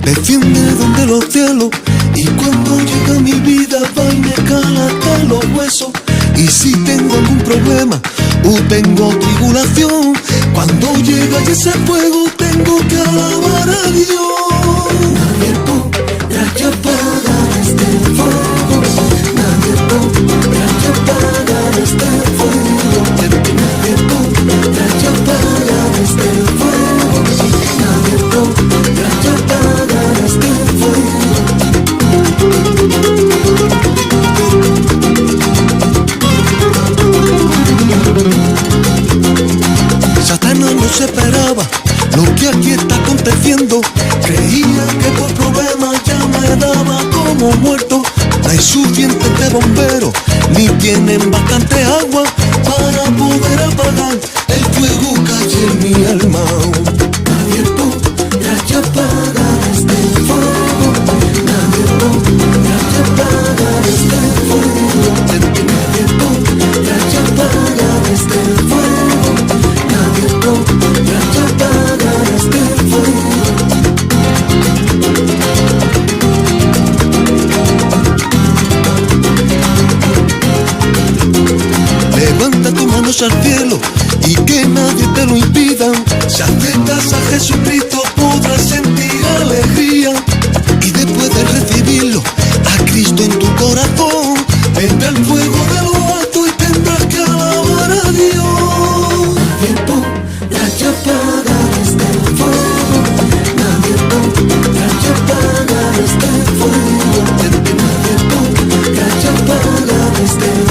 defiende donde los cielos. Y cuando llega mi vida va y me cala hasta los huesos. Y si tengo algún problema o tengo tribulación, cuando llega ese fuego tengo que alabar a Dios. Nadie podrá apagar este fuego, nadie podrá apagar este fuego, nadie podrá apagar este fuego, nadie podrá apagar este fuego. Satanás no se esperaba lo que aquí está aconteciendo. Creía que por problemas ya me daba como muerto. No hay suficientes de bomberos, ni tienen bastante agua para poder apagar el fuego que hay en mi alma. Nadie podrá apagar este fuego, nadie podrá apagar este fuego, nadie podrá apagar este fuego, nadie podrá apagar este fuego. Levanta tus manos al cielo y que nadie te lo impida. Si aceptas a Jesucristo podrás sentir alegría. Y después de recibirlo, a Cristo en tu corazón, vendrá el fuego de lo alto y tendrás que alabar a Dios. Nadie podrá apagar este fuego, nadie podrá apagar este fuego, nadie podrá apagar este fuego.